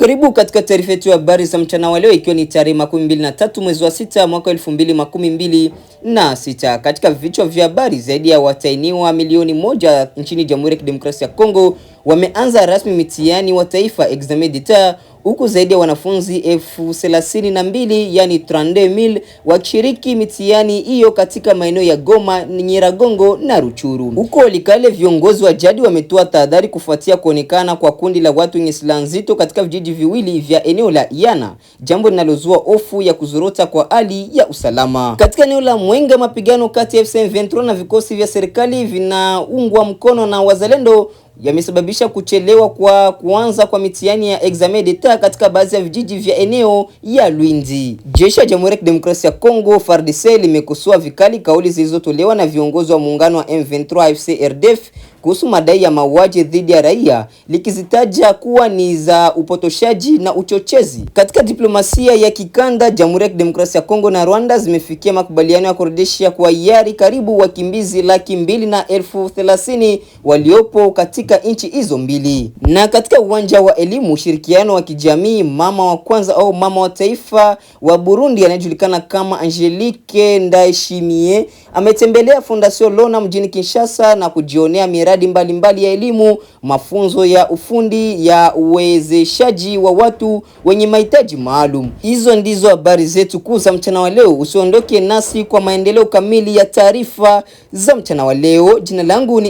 Karibu katika taarifa yetu ya habari za mchana wa leo, ikiwa ni tarehe 23 mwezi wa 6 mwaka 2026. Katika vichwa vya habari, zaidi ya watainiwa milioni 1 nchini Jamhuri ya Kidemokrasia ya Kongo wameanza rasmi mitihani wa taifa examen d'etat, huku zaidi ya wanafunzi 32,000 yani 32,000 wakishiriki mitihani hiyo katika maeneo ya Goma, Nyiragongo na Ruchuru. Huko Walikale, viongozi wa jadi wametoa tahadhari kufuatia kuonekana kwa kundi la watu wenye silaha nzito katika vijiji viwili vya eneo la Iana, jambo linalozua hofu ya kuzorota kwa hali ya usalama. Katika eneo la Mwenga, mapigano kati ya FCM23 na vikosi vya serikali vinaungwa mkono na wazalendo yamesababisha kuchelewa kwa kuanza kwa mitihani ya examen d'etat katika baadhi ya vijiji vya eneo ya Lwindi. Jeshi la Jamhuri ya Kidemokrasia ya Kongo FARDC limekosoa vikali kauli zilizotolewa na viongozi wa muungano wa M23 AFC RDF kuhusu madai ya mauaji dhidi ya raia, likizitaja kuwa ni za upotoshaji na uchochezi. Katika diplomasia ya kikanda, Jamhuri ya Kidemokrasia ya Kongo na Rwanda zimefikia makubaliano ya kurudisha kwa hiari karibu wakimbizi 230,000 waliopo katika nchi hizo mbili. Na katika uwanja wa elimu, ushirikiano wa kijamii, mama wa kwanza au mama wa taifa wa Burundi anayejulikana kama Angelique Ndayishimiye ametembelea Fondation Lona mjini Kinshasa na kujionea miradi mbalimbali ya elimu, mafunzo ya ufundi ya uwezeshaji wa watu wenye mahitaji maalum. Hizo ndizo habari zetu kuu za mchana wa leo. Usiondoke nasi kwa maendeleo kamili ya taarifa za mchana wa leo. Jina langu ni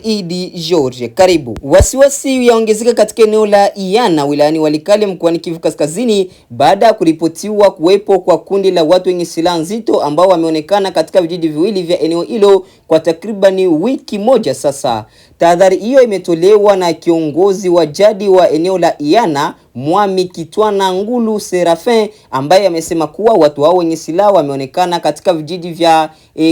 Idi George. Karibu. Wasiwasi yaongezeka katika eneo la Iana wilayani Walikale mkoani Kivu Kaskazini baada ya kuripotiwa kuwepo kwa kundi la watu wenye silaha nzito ambao wameonekana katika vijiji viwili vya eneo hilo kwa takribani wiki moja sasa. Tahadhari hiyo imetolewa na kiongozi wa jadi wa eneo la Iana, Mwami Kitwana Ngulu Serafin, ambaye amesema kuwa watu hao wenye silaha wameonekana katika vijiji vya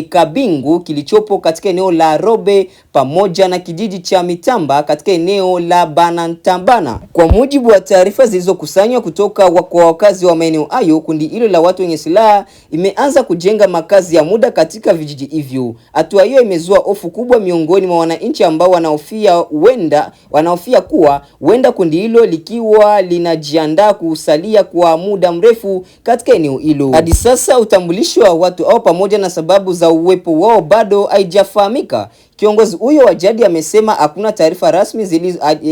Kabingu kilichopo katika eneo la Robe pamoja na kijiji cha Mitamba katika eneo la Banantambana. Kwa mujibu wa taarifa zilizokusanywa kutoka kwa wakazi wa maeneo hayo, kundi hilo la watu wenye silaha imeanza kujenga makazi ya muda katika vijiji hivyo. Hatua hiyo imezua hofu kubwa miongoni mwa wananchi ambao wanahofia kuwa huenda kundi hilo likiwa linajiandaa kusalia kwa muda mrefu katika eneo hilo. Hadi sasa utambulisho wa watu hao pamoja na sababu za uwepo wao bado haijafahamika. Kiongozi huyo wa jadi amesema hakuna taarifa rasmi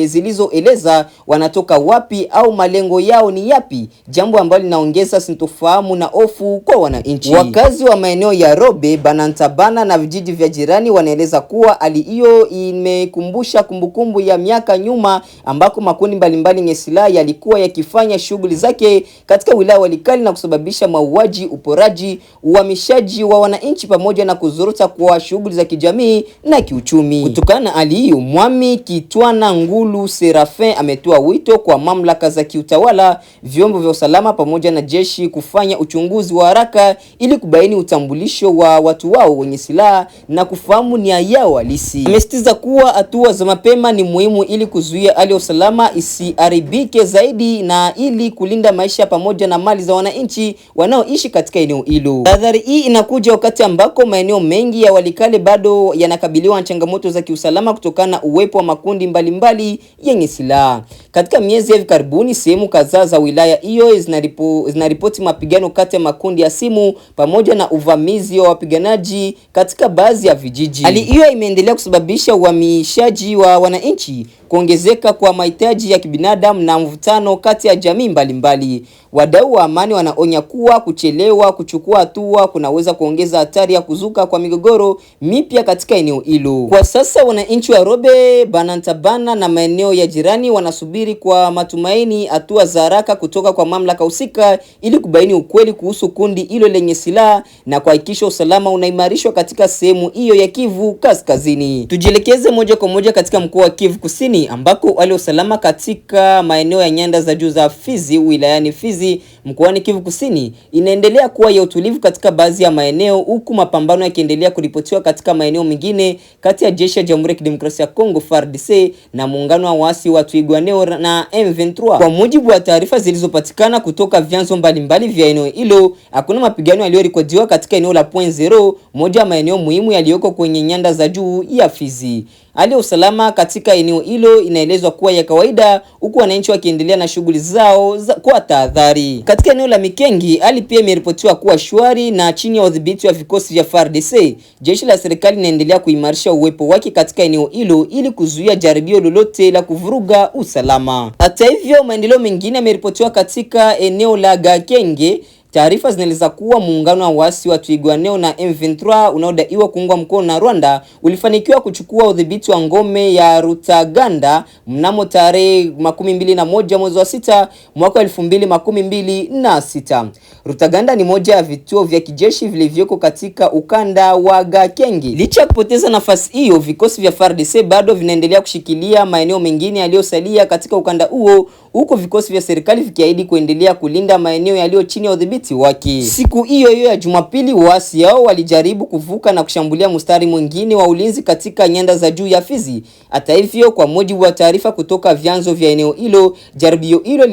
zilizoeleza wanatoka wapi au malengo yao ni yapi, jambo ambalo linaongeza sintofahamu na hofu kwa wananchi. Wakazi wa maeneo ya Robe, Banantabana na vijiji vya jirani wanaeleza kuwa hali hiyo imekumbusha kumbukumbu ya miaka nyuma ambako makundi mbalimbali yenye silaha yalikuwa yakifanya shughuli zake katika wilaya Walikale na kusababisha mauaji, uporaji, uhamishaji wa wananchi pamoja na kuzorota kwa shughuli za kijamii na kiuchumi. Kutokana na hali hiyo, Mwami Kitwana Ngulu Serafin ametoa wito kwa mamlaka za kiutawala, vyombo vya usalama pamoja na jeshi kufanya uchunguzi wa haraka ili kubaini utambulisho wa watu wao wenye silaha na kufahamu nia yao halisi. Amesisitiza kuwa hatua za mapema ni muhimu ili kuzuia hali ya usalama isiharibike zaidi na ili kulinda maisha pamoja na mali za wananchi wanaoishi katika eneo hilo. Tahadhari hii inakuja wakati ambako maeneo mengi ya Walikale bado yanakabiliwa na changamoto za kiusalama kutokana na uwepo wa makundi mbalimbali yenye silaha. Katika miezi ya hivi karibuni, sehemu kadhaa za wilaya hiyo zinaripoti mapigano kati ya makundi ya simu pamoja na uvamizi wa wapiganaji katika baadhi ya vijiji. Hali hiyo imeendelea kusababisha uhamishaji wa wananchi, kuongezeka kwa mahitaji ya kibinadamu na mvutano kati ya jamii mbalimbali. Wadau wa amani wanaonya kuwa kuchelewa kuchukua hatua kunaweza kuongeza hatari ya kuzuka kwa migogoro mipya katika eneo hilo. Kwa sasa wananchi wa Robe, Banantabana na maeneo ya jirani wanasubiri kwa matumaini hatua za haraka kutoka kwa mamlaka husika ili kubaini ukweli kuhusu kundi hilo lenye silaha na kuhakikisha usalama unaimarishwa katika sehemu hiyo ya Kivu Kaskazini. Tujielekeze moja kwa moja katika mkoa wa Kivu Kusini ambako hali ya usalama katika maeneo ya nyanda za juu za Fizi wilayani Fizi mkoani Kivu Kusini inaendelea kuwa ya utulivu katika baadhi ya maeneo, huku mapambano yakiendelea kuripotiwa katika maeneo mengine kati ya jeshi ya Jamhuri ya Kidemokrasia ya Kongo FARDC na muungano wa waasi wa Twirwaneho na M23. Kwa mujibu wa taarifa zilizopatikana kutoka vyanzo mbalimbali vya eneo hilo, hakuna mapigano yaliyorekodiwa katika eneo la Point Zero, moja ya maeneo muhimu yaliyoko kwenye nyanda za juu ya Fizi. Hali ya usalama katika eneo hilo inaelezwa kuwa ya kawaida, huku wananchi wakiendelea na shughuli zao kwa tahadhari. Katika eneo la Mikengi, hali pia imeripotiwa kuwa shwari na chini ya udhibiti wa vikosi vya FARDC. Jeshi la serikali linaendelea kuimarisha uwepo wake katika eneo hilo ili kuzuia jaribio lolote la kuvuruga usalama. Hata hivyo, maendeleo mengine yameripotiwa katika eneo la Gakenge. Taarifa zinaeleza kuwa muungano wa waasi wa Twirwaneho na M23 unaodaiwa kuungwa mkono na Rwanda ulifanikiwa kuchukua udhibiti wa ngome ya Rutaganda mnamo tarehe 21 mwezi wa 6 mwaka 2026. Rutaganda ni moja ya vituo vya kijeshi vilivyoko katika ukanda wa Gakenge. Licha ya kupoteza nafasi hiyo, vikosi vya FARDC bado vinaendelea kushikilia maeneo mengine yaliyosalia katika ukanda huo, huko vikosi vya serikali vikiahidi kuendelea kulinda maeneo yaliyo chini ya udhibiti wake. Siku hiyo hiyo ya Jumapili, waasi hao walijaribu kuvuka na kushambulia mstari mwingine wa ulinzi katika nyanda za juu ya Fizi. Hata hivyo, kwa mujibu wa taarifa kutoka vyanzo vya eneo hilo, jaribio hilo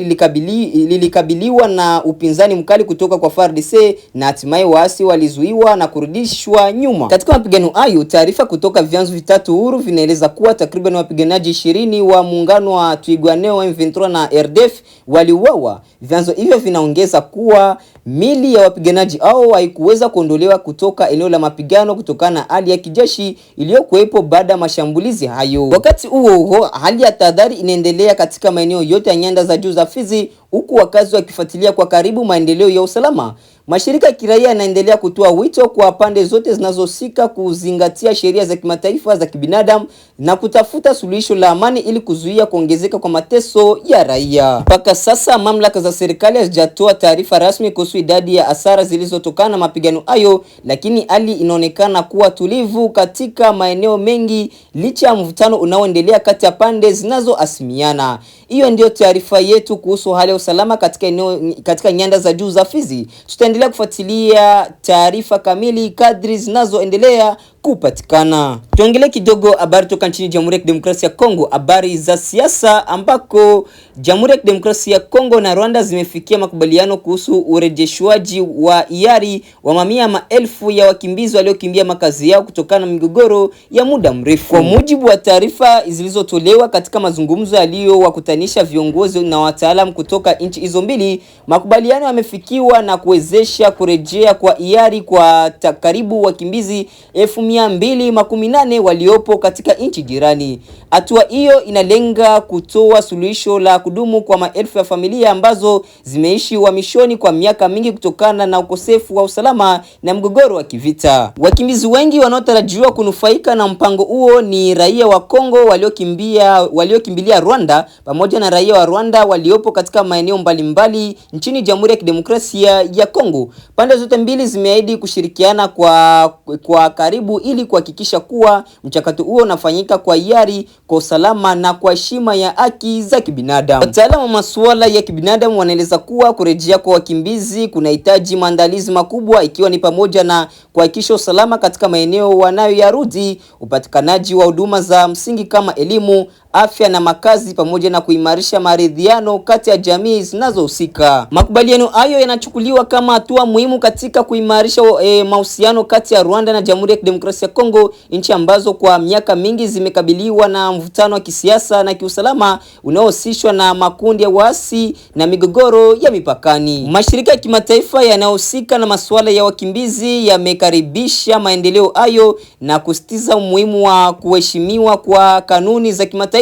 lilikabiliwa na upinzani mkali kutoka kwa FARDC na hatimaye waasi walizuiwa na kurudishwa nyuma. Katika mapigano hayo, taarifa kutoka vyanzo vitatu huru vinaeleza kuwa takriban wapiganaji 20 wa muungano wa Twirwaneho, M23 na RDF waliuawa. Vyanzo hivyo vinaongeza kuwa mili ya wapiganaji hao haikuweza kuondolewa kutoka eneo la mapigano kutokana na hali ya kijeshi iliyokuwepo baada ya mashambulizi hayo. Wakati huo huo, hali ya tahadhari inaendelea katika maeneo yote ya nyanda za juu za Fizi, huku wakazi wakifuatilia kwa karibu maendeleo ya usalama. Mashirika ya kiraia yanaendelea kutoa wito kwa pande zote zinazohusika kuzingatia sheria za kimataifa za kibinadamu na kutafuta suluhisho la amani ili kuzuia kuongezeka kwa mateso ya raia. Mpaka sasa mamlaka za serikali hazijatoa taarifa rasmi kuhusu idadi ya hasara zilizotokana na mapigano hayo, lakini hali inaonekana kuwa tulivu katika maeneo mengi licha ya mvutano unaoendelea kati ya pande zinazohasimiana. Hiyo ndio taarifa yetu kuhusu hali ya usalama katika nyanda za juu za Fizi. Tutaendelea kufuatilia taarifa kamili kadri zinazoendelea kupatikana. Tuongelee kidogo habari toka nchini Jamhuri ya Kidemokrasia ya Kongo, habari za siasa, ambako Jamhuri ya Kidemokrasia ya Kongo na Rwanda zimefikia makubaliano kuhusu urejeshwaji wa hiari wa mamia maelfu ya wakimbizi waliokimbia makazi yao kutokana na migogoro ya muda mrefu. Kwa mujibu wa taarifa zilizotolewa katika mazungumzo yaliyowakutanisha viongozi na wataalamu kutoka nchi hizo mbili, makubaliano yamefikiwa na kuwezesha kurejea kwa hiari kwa karibu wakimbizi 1218 waliopo katika nchi jirani. Hatua hiyo inalenga kutoa suluhisho la kudumu kwa maelfu ya familia ambazo zimeishi uhamishoni kwa miaka mingi kutokana na ukosefu wa usalama na mgogoro wa kivita. Wakimbizi wengi wanaotarajiwa kunufaika na mpango huo ni raia wa Kongo waliokimbilia Rwanda pamoja na raia wa Rwanda waliopo katika maeneo mbalimbali nchini Jamhuri ya Kidemokrasia ya Kongo. Pande zote mbili zimeahidi kushirikiana kwa karibu ili kuhakikisha kuwa mchakato huo unafanyika kwa hiari, kwa usalama na kwa heshima ya haki za kibinadamu. Wataalamu wa masuala ya kibinadamu wanaeleza kuwa kurejea kwa wakimbizi kunahitaji maandalizi makubwa, ikiwa ni pamoja na kuhakikisha usalama katika maeneo wanayoyarudi, upatikanaji wa huduma za msingi kama elimu, afya na makazi, pamoja na kuimarisha maridhiano kati ya jamii zinazohusika. Makubaliano hayo yanachukuliwa kama hatua muhimu katika kuimarisha mahusiano kati ya Rwanda na Jamhuri ya Kidemokrasia ya Kongo, nchi ambazo kwa miaka mingi zimekabiliwa na mvutano wa kisiasa na kiusalama unaohusishwa na makundi ya waasi na migogoro ya mipakani. Mashirika ya kimataifa yanayohusika na masuala ya wakimbizi yamekaribisha maendeleo hayo na kusisitiza umuhimu wa kuheshimiwa kwa kanuni za kimataifa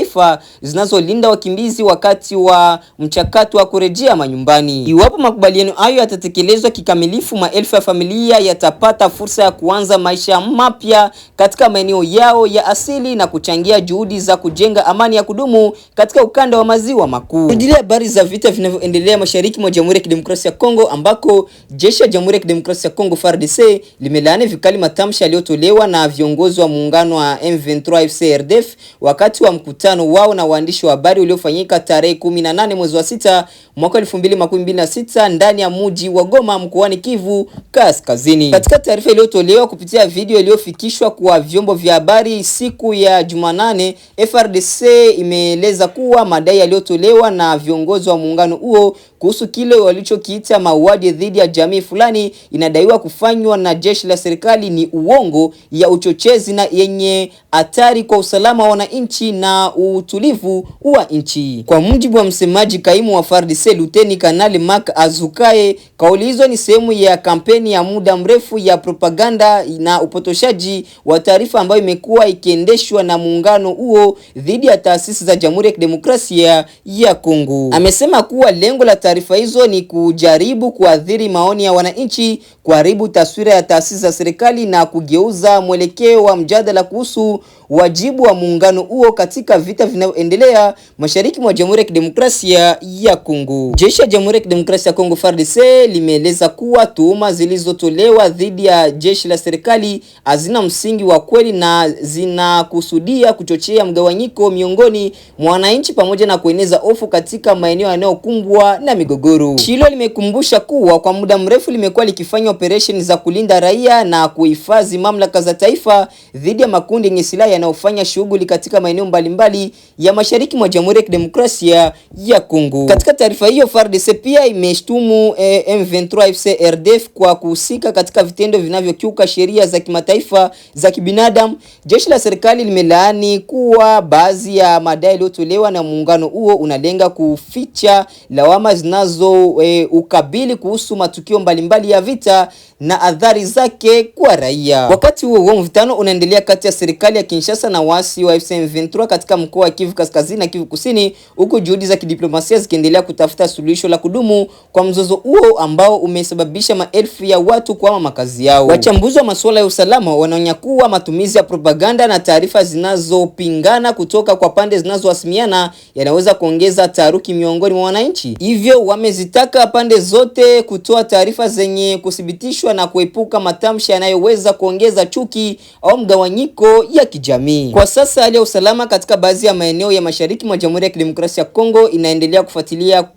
zinazolinda wakimbizi wakati wa mchakato wa kurejea manyumbani. Iwapo makubaliano hayo yatatekelezwa kikamilifu, maelfu ya familia yatapata fursa ya kuanza maisha mapya katika maeneo yao ya asili na kuchangia juhudi za kujenga amani ya kudumu katika ukanda wa maziwa makuu. Tujilie habari za vita vinavyoendelea mashariki mwa Jamhuri ya Kidemokrasia ya Kongo, ambako jeshi la Jamhuri ya Kidemokrasia ya Kongo FARDC limelaani vikali matamshi yaliyotolewa na viongozi wa muungano wa M23 FCRDF wakati wa mkutano wao na waandishi wa habari uliofanyika tarehe 18 mwezi wa 6 mwaka 2026 ndani ya mji wa Goma mkoani Kivu Kaskazini. Katika taarifa iliyotolewa kupitia video iliyofikishwa kwa vyombo vya habari siku ya Jumanane, FARDC imeeleza kuwa madai yaliyotolewa na viongozi wa muungano huo kuhusu kile walichokiita mauaji dhidi ya jamii fulani inadaiwa kufanywa na jeshi la serikali ni uongo, ya uchochezi na yenye hatari kwa usalama wa wananchi na utulivu wa nchi. Kwa mujibu wa msemaji kaimu wa FARDC Luteni Kanali Mark Azukaye, kauli hizo ni sehemu ya kampeni ya muda mrefu ya propaganda na upotoshaji wa taarifa ambayo imekuwa ikiendeshwa na muungano huo dhidi ya taasisi za Jamhuri ya Kidemokrasia ya Kongo. Amesema kuwa lengo la taarifa hizo ni kujaribu kuathiri maoni ya wananchi, kuharibu taswira ya taasisi za serikali na kugeuza mwelekeo wa mjadala kuhusu wajibu wa muungano huo katika vita vinavyoendelea mashariki mwa Jamhuri ya Kidemokrasia ya Kongo. Jeshi la Jamhuri ya Kidemokrasia ya Kongo FARDC limeeleza kuwa tuhuma zilizotolewa dhidi ya jeshi la serikali hazina msingi wa kweli na zinakusudia kuchochea mgawanyiko miongoni mwa wananchi pamoja na kueneza hofu katika maeneo yanayokumbwa na migogoro. Hilo limekumbusha kuwa kwa muda mrefu limekuwa likifanya operesheni za kulinda raia na kuhifadhi mamlaka za taifa dhidi ya makundi yenye silaha yanayofanya shughuli katika maeneo mbalimbali ya mashariki mwa Jamhuri ya Kidemokrasia ya Kongo. Katika taarifa hiyo, FARDC pia imeshtumu M23 FC RDF kwa kuhusika katika vitendo vinavyokiuka sheria za kimataifa za kibinadamu. Jeshi la serikali limelaani kuwa baadhi ya madai yaliyotolewa na muungano huo unalenga kuficha lawama zinazo ukabili kuhusu matukio mbalimbali ya vita na athari zake kwa raia. Wakati huo mvutano unaendelea kati ya serikali ya Kinshasa na waasi wa M23 katika mkoa wa Kivu Kaskazini na Kivu Kusini, huku juhudi za kidiplomasia zikiendelea kutafuta suluhisho la kudumu kwa mzozo huo ambao umesababisha maelfu ya watu kuhama makazi yao. Wachambuzi wa masuala ya usalama wanaonya kuwa matumizi ya propaganda na taarifa zinazopingana kutoka kwa pande zinazohasimiana yanaweza kuongeza taharuki miongoni mwa wananchi. Hivyo wamezitaka pande zote kutoa taarifa zenye kuthibitishwa na kuepuka matamshi yanayoweza kuongeza chuki au mgawanyiko ya kijamii. Kwa sasa hali ya usalama katika baadhi ya maeneo ya mashariki mwa Jamhuri ya Kidemokrasia ya Kongo inaendelea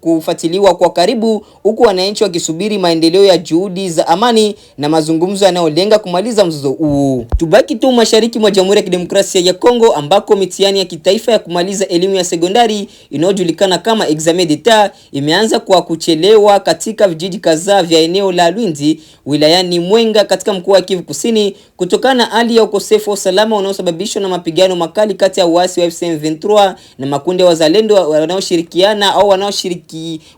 kufuatiliwa kwa karibu, huku wananchi wakisubiri maendeleo ya juhudi za amani na mazungumzo yanayolenga kumaliza mzozo huu. Tubaki tu mashariki mwa Jamhuri ya Kidemokrasia ya Kongo ambako mitihani ya kitaifa ya kumaliza elimu ya sekondari inayojulikana kama examen d'etat imeanza kwa kuchelewa katika vijiji kadhaa vya eneo la Lwindi wilayani Mwenga katika mkoa wa Kivu Kusini kutokana na hali ya ukosefu wa usalama unaosababishwa na mapigano makali kati ya waasi wa M23 na makundi ya wazalendo wanaoshirikiana au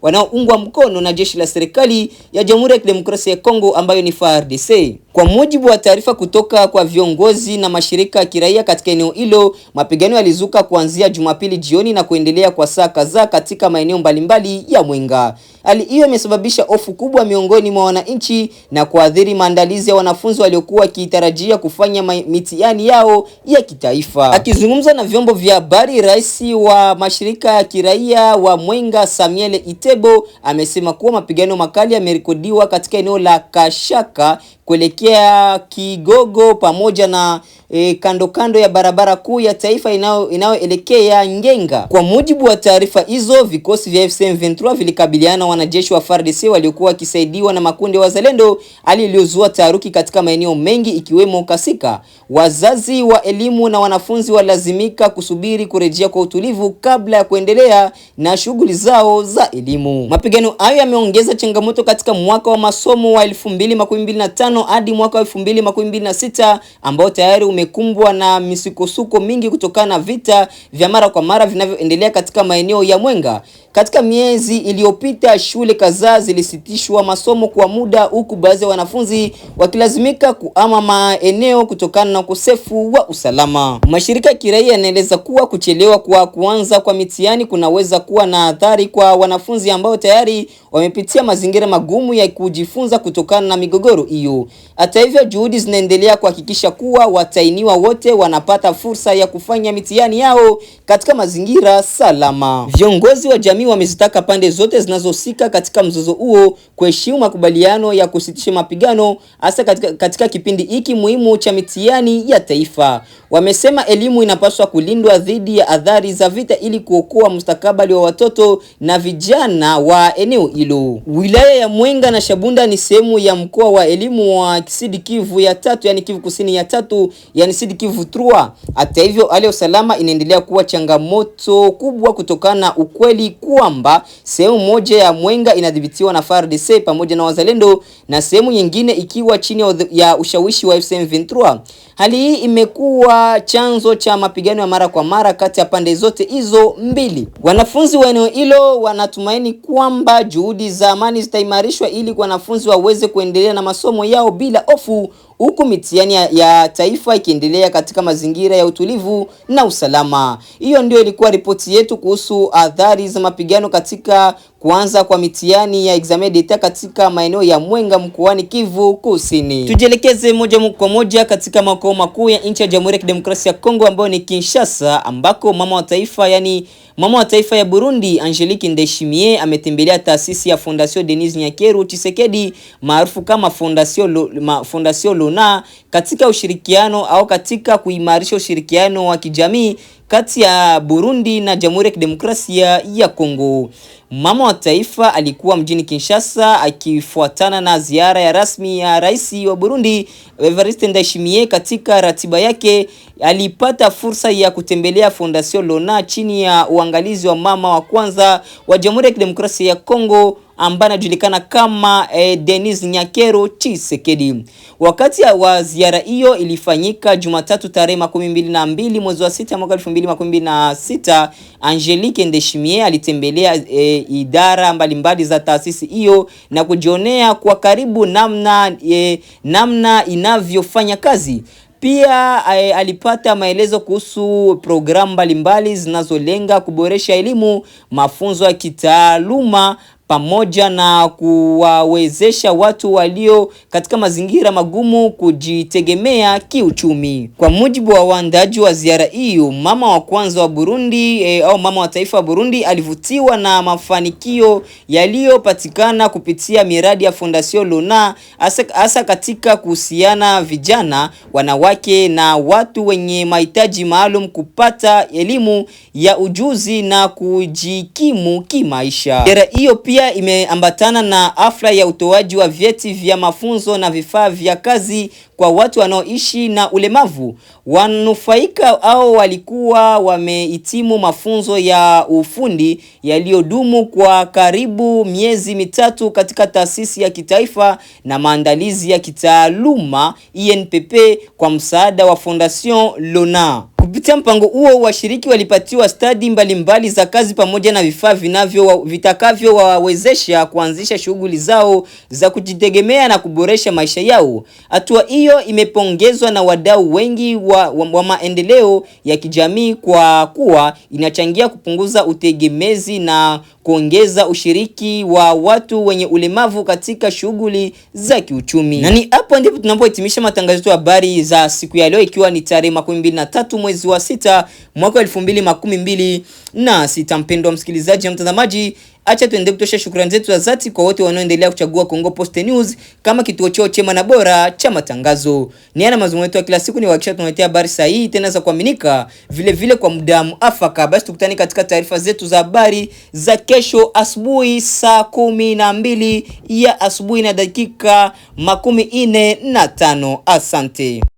wanaoungwa mkono na jeshi la serikali ya Jamhuri ya Kidemokrasia ya Kongo ambayo ni FARDC. Kwa mujibu wa taarifa kutoka kwa viongozi na mashirika ya kiraia katika eneo hilo, mapigano yalizuka kuanzia Jumapili jioni na kuendelea kwa saa kadhaa katika maeneo mbalimbali ya Mwenga. Hali hiyo imesababisha hofu kubwa miongoni mwa wananchi na kuathiri maandalizi ya wanafunzi waliokuwa wakitarajia kufanya mitihani yao ya kitaifa. Akizungumza na vyombo vya habari, rais wa mashirika ya kiraia wa Mwenga Samuel Itebo amesema kuwa mapigano makali yamerekodiwa katika eneo la Kashaka kuelekea Kigogo pamoja na kando ya barabara kuu ya taifa inayoelekea Ngenga. Kwa mujibu wa taarifa hizo, vikosi vya M23 vilikabiliana na wanajeshi wa FARDC waliokuwa wakisaidiwa na makundi ya wazalendo, hali iliyozua taharuki katika maeneo mengi ikiwemo Kasika. Wazazi wa elimu na wanafunzi walazimika kusubiri kurejea kwa utulivu kabla ya kuendelea na shughuli zao za elimu. Mapigano hayo yameongeza changamoto katika mwaka wa masomo wa 2025 hadi mwaka wa 2026 ambao tayari umekumbwa na misukosuko mingi kutokana na vita vya mara kwa mara vinavyoendelea katika maeneo ya Mwenga. Katika miezi iliyopita, shule kadhaa zilisitishwa masomo kwa muda, huku baadhi ya wanafunzi wakilazimika kuhama maeneo kutokana na ukosefu wa usalama. Mashirika ya kiraia yanaeleza kuwa kuchelewa kwa kuanza kwa mitihani kunaweza kuwa na athari kwa wanafunzi ambao tayari wamepitia mazingira magumu ya kujifunza kutokana na migogoro hiyo. Hata hivyo, juhudi zinaendelea kuhakikisha kuwa watahiniwa wote wanapata fursa ya kufanya mitihani yao katika mazingira salama. Viongozi wa jamii kijamii wamezitaka pande zote zinazohusika katika mzozo huo kuheshimu makubaliano ya kusitisha mapigano hasa katika kipindi hiki muhimu cha mitihani ya taifa. Wamesema elimu inapaswa kulindwa dhidi ya athari za vita ili kuokoa mustakabali wa watoto na vijana wa eneo hilo. Wilaya ya Mwenga na Shabunda ni sehemu ya mkoa wa elimu wa Sud Kivu ya tatu, yani Kivu Kusini ya tatu, yani Sud Kivu 3. Hata hivyo hali ya usalama inaendelea kuwa changamoto kubwa kutokana na ukweli kwamba sehemu moja ya Mwenga inadhibitiwa na FARDC pamoja na wazalendo na sehemu nyingine ikiwa chini ya ushawishi wa M23. Hali hii imekuwa chanzo cha mapigano ya mara kwa mara kati ya pande zote hizo mbili. Wanafunzi wa eneo hilo wanatumaini kwamba juhudi za amani zitaimarishwa ili wanafunzi waweze kuendelea na masomo yao bila hofu, huku mitihani ya taifa ikiendelea katika mazingira ya utulivu na usalama. Hiyo ndio ilikuwa ripoti yetu kuhusu athari za mapigano katika kuanza kwa mitihani ya examen d'etat katika maeneo ya Mwenga mkoani Kivu Kusini. Tujielekeze moja kwa moja katika makao makuu ya nchi ya Jamhuri ya Kidemokrasia ya Kongo ambayo ni Kinshasa, ambako mama wa taifa ya Burundi Angelique Ndayishimiye ametembelea taasisi ya Fondation Denis Nyakeru Tshisekedi maarufu kama Fondation Lona katika ushirikiano au katika kuimarisha ushirikiano wa kijamii kati ya Burundi na Jamhuri ya Kidemokrasia ya Kongo. Mama wa taifa alikuwa mjini Kinshasa akifuatana na ziara ya rasmi ya Rais wa Burundi Evariste Ndayishimiye. Katika ratiba yake alipata fursa ya kutembelea Fondation Lona chini ya uangalizi wa mama wa kwanza wa Jamhuri ya Kidemokrasia ya Kongo ambaye anajulikana kama Denis Nyakeru Tshisekedi. Wakati wa ziara hiyo ilifanyika Jumatatu tarehe 22 mwezi wa 6 mwaka 2026, Angelique Ndayishimiye alitembelea idara mbalimbali za taasisi hiyo na kujionea kwa karibu namna inavyofanya kazi. Pia alipata maelezo kuhusu programu mbalimbali zinazolenga kuboresha elimu, mafunzo ya kitaaluma pamoja na kuwawezesha watu walio katika mazingira magumu kujitegemea kiuchumi. Kwa mujibu wa waandaji wa ziara hiyo, mama wa kwanza wa Burundi au mama wa taifa wa Burundi alivutiwa na mafanikio yaliyopatikana kupitia miradi ya Fondation Lona hasa katika kuhusiana vijana, wanawake na watu wenye mahitaji maalum kupata elimu ya ujuzi na kujikimu kimaisha. Ziara hiyo pia imeambatana na hafla ya utoaji wa vyeti vya mafunzo na vifaa vya kazi kwa watu wanaoishi na ulemavu. Wanufaika au walikuwa wamehitimu mafunzo ya ufundi yaliyodumu kwa karibu miezi mitatu katika taasisi ya kitaifa na maandalizi ya kitaaluma INPP kwa msaada wa Fondation Lona. Kupitia mpango huo, washiriki walipatiwa stadi mbalimbali za kazi pamoja na vifaa vitakavyowawezesha kuanzisha shughuli zao za kujitegemea na kuboresha maisha yao. Hatua hiyo imepongezwa na wadau wengi wa maendeleo ya kijamii kwa kuwa inachangia kupunguza utegemezi na kuongeza ushiriki wa watu wenye ulemavu katika shughuli za kiuchumi. Na ni hapo ndipo tunapohitimisha matangazo yetu ya habari za siku ya leo, ikiwa ni tarehe 23 mwezi wa 6 mwaka 2026. Mpendwa msikilizaji na mtazamaji, acha tuende kutosha shukrani zetu za dhati kwa wote wanaoendelea kuchagua Kongo Post News kama kituo chao chema na bora cha matangazo. Ni ana mazungumzo yetu ya kila siku, ni hakikisha tunaletea habari sahihi tena za kuaminika, vile kwa muda muafaka. Basi tukutane katika taarifa zetu za habari za kesho asubuhi saa 12 ya asubuhi na dakika 45. Asante.